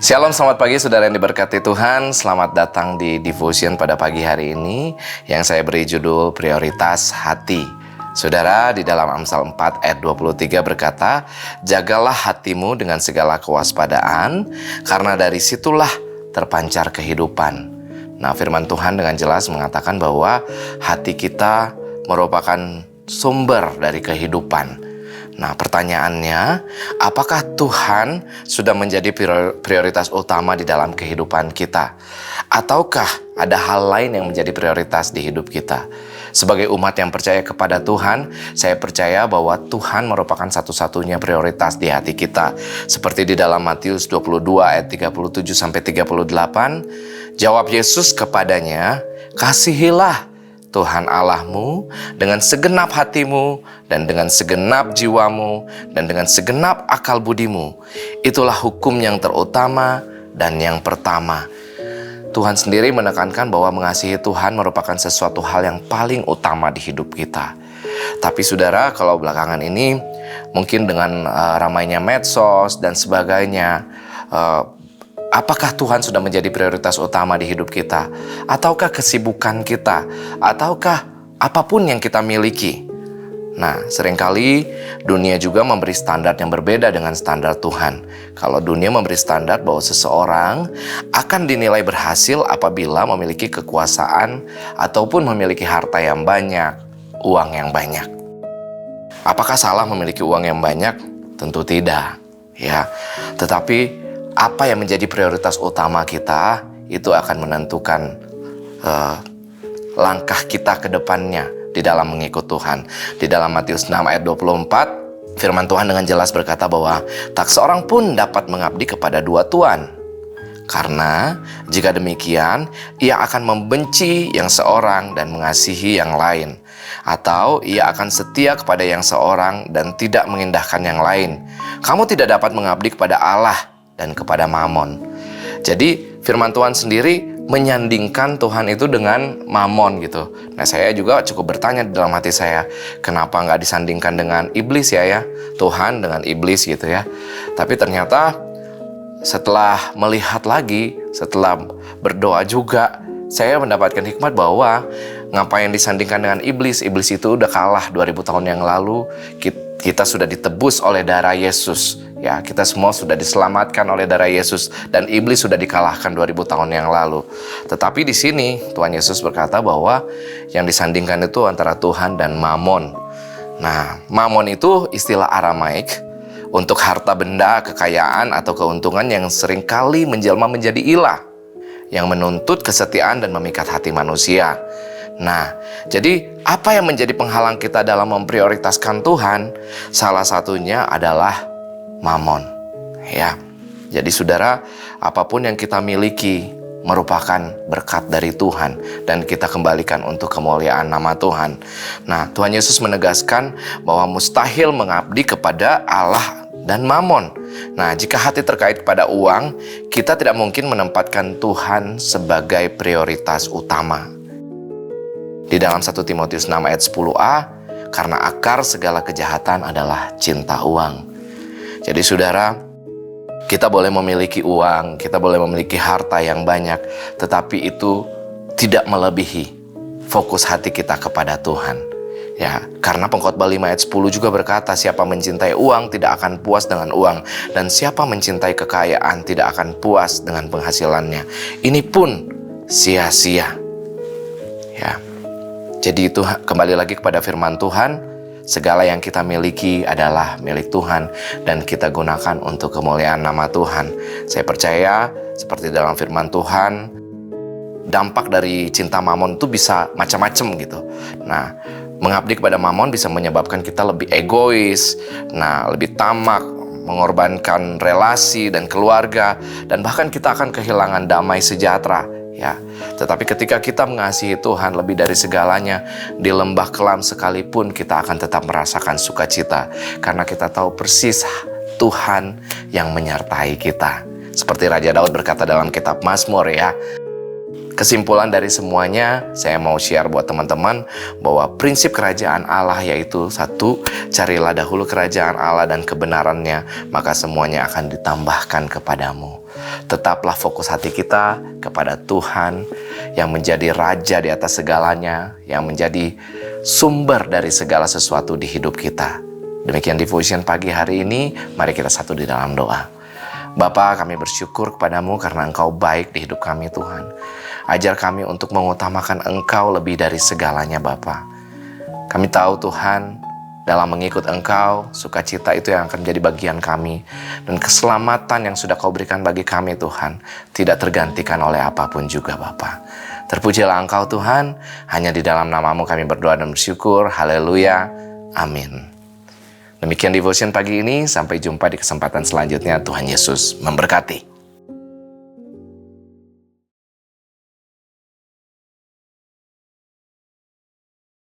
Shalom, selamat pagi saudara yang diberkati Tuhan. Selamat datang di Devotion pada pagi hari ini yang saya beri judul Prioritas Hati. Saudara, di dalam Amsal 4 ayat 23 berkata, "Jagalah hatimu dengan segala kewaspadaan, karena dari situlah terpancar kehidupan." Nah, firman Tuhan dengan jelas mengatakan bahwa hati kita merupakan sumber dari kehidupan. Nah, pertanyaannya, apakah Tuhan sudah menjadi prioritas utama di dalam kehidupan kita? Ataukah ada hal lain yang menjadi prioritas di hidup kita? Sebagai umat yang percaya kepada Tuhan, saya percaya bahwa Tuhan merupakan satu-satunya prioritas di hati kita. Seperti di dalam Matius 22 ayat 37-38, jawab Yesus kepadanya, "Kasihilah Tuhan Allahmu dengan segenap hatimu dan dengan segenap jiwamu dan dengan segenap akal budimu. Itulah hukum yang terutama dan yang pertama." Tuhan sendiri menekankan bahwa mengasihi Tuhan merupakan sesuatu hal yang paling utama di hidup kita. Tapi saudara, kalau belakangan ini mungkin dengan ramainya medsos dan sebagainya, apakah Tuhan sudah menjadi prioritas utama di hidup kita? Ataukah kesibukan kita? Ataukah apapun yang kita miliki? Nah, seringkali dunia juga memberi standar yang berbeda dengan standar Tuhan. Kalau dunia memberi standar bahwa seseorang akan dinilai berhasil apabila memiliki kekuasaan ataupun memiliki harta yang banyak, uang yang banyak. Apakah salah memiliki uang yang banyak? Tentu tidak, ya. Tetapi apa yang menjadi prioritas utama kita itu akan menentukan langkah kita ke depannya di dalam mengikut Tuhan. Di dalam Matius 6 ayat 24, firman Tuhan dengan jelas berkata bahwa tak seorang pun dapat mengabdi kepada dua tuan. Karena jika demikian, ia akan membenci yang seorang dan mengasihi yang lain. Atau ia akan setia kepada yang seorang dan tidak mengindahkan yang lain. Kamu tidak dapat mengabdi kepada Allah dan kepada Mamon. Jadi firman Tuhan sendiri menyandingkan Tuhan itu dengan Mamon gitu. Nah, saya juga cukup bertanya di dalam hati saya, kenapa nggak disandingkan dengan iblis ya? Tuhan dengan iblis gitu ya. Tapi ternyata setelah melihat lagi, setelah berdoa juga, saya mendapatkan hikmat bahwa ngapain disandingkan dengan iblis? Iblis itu udah kalah 2000 tahun yang lalu. Kita sudah ditebus oleh darah Yesus. Ya, kita semua sudah diselamatkan oleh darah Yesus dan iblis sudah dikalahkan 2000 tahun yang lalu. Tetapi di sini Tuhan Yesus berkata bahwa yang disandingkan itu antara Tuhan dan Mamon. Nah, Mamon itu istilah Aramaik untuk harta benda, kekayaan atau keuntungan yang seringkali menjelma menjadi ilah, yang menuntut kesetiaan dan memikat hati manusia. Nah, jadi apa yang menjadi penghalang kita dalam memprioritaskan Tuhan? Salah satunya adalah Mamon. Ya. Jadi saudara, apapun yang kita miliki merupakan berkat dari Tuhan dan kita kembalikan untuk kemuliaan nama Tuhan. Nah, Tuhan Yesus menegaskan bahwa mustahil mengabdi kepada Allah dan Mamon. Nah, jika hati terkait pada uang, kita tidak mungkin menempatkan Tuhan sebagai prioritas utama. Di dalam 1 Timotius 6 ayat 10a, karena akar segala kejahatan adalah cinta uang. Jadi saudara, kita boleh memiliki uang, kita boleh memiliki harta yang banyak, tetapi itu tidak melebihi fokus hati kita kepada Tuhan. Ya, karena Pengkhotbah 5 ayat 10 juga berkata, siapa mencintai uang tidak akan puas dengan uang, dan siapa mencintai kekayaan tidak akan puas dengan penghasilannya. Ini pun sia-sia. Ya. Jadi itu kembali lagi kepada firman Tuhan, segala yang kita miliki adalah milik Tuhan dan kita gunakan untuk kemuliaan nama Tuhan. Saya percaya seperti dalam firman Tuhan, dampak dari cinta Mamon itu bisa macam-macam gitu. Nah, mengabdi kepada Mamon bisa menyebabkan kita lebih egois, lebih tamak, mengorbankan relasi dan keluarga, dan bahkan kita akan kehilangan damai sejahtera. Ya, tetapi ketika kita mengasihi Tuhan lebih dari segalanya, di lembah kelam sekalipun kita akan tetap merasakan sukacita karena kita tahu persis Tuhan yang menyertai kita. Seperti Raja Daud berkata dalam kitab Mazmur ya, Kesimpulan dari semuanya, saya mau share buat teman-teman bahwa prinsip kerajaan Allah yaitu satu, carilah dahulu kerajaan Allah dan kebenarannya, maka semuanya akan ditambahkan kepadamu. Tetaplah fokus hati kita kepada Tuhan yang menjadi raja di atas segalanya, yang menjadi sumber dari segala sesuatu di hidup kita. Demikian devotion pagi hari ini, mari kita satu di dalam doa. Bapa, kami bersyukur kepadamu karena Engkau baik di hidup kami Tuhan. Ajar kami untuk mengutamakan Engkau lebih dari segalanya Bapa. Kami tahu Tuhan, dalam mengikut Engkau, sukacita itu yang akan menjadi bagian kami. Dan keselamatan yang sudah Kau berikan bagi kami Tuhan, tidak tergantikan oleh apapun juga Bapa. Terpujilah Engkau Tuhan, hanya di dalam nama-Mu kami berdoa dan bersyukur. Haleluya, amin. Demikian devotion pagi ini, sampai jumpa di kesempatan selanjutnya. Tuhan Yesus memberkati.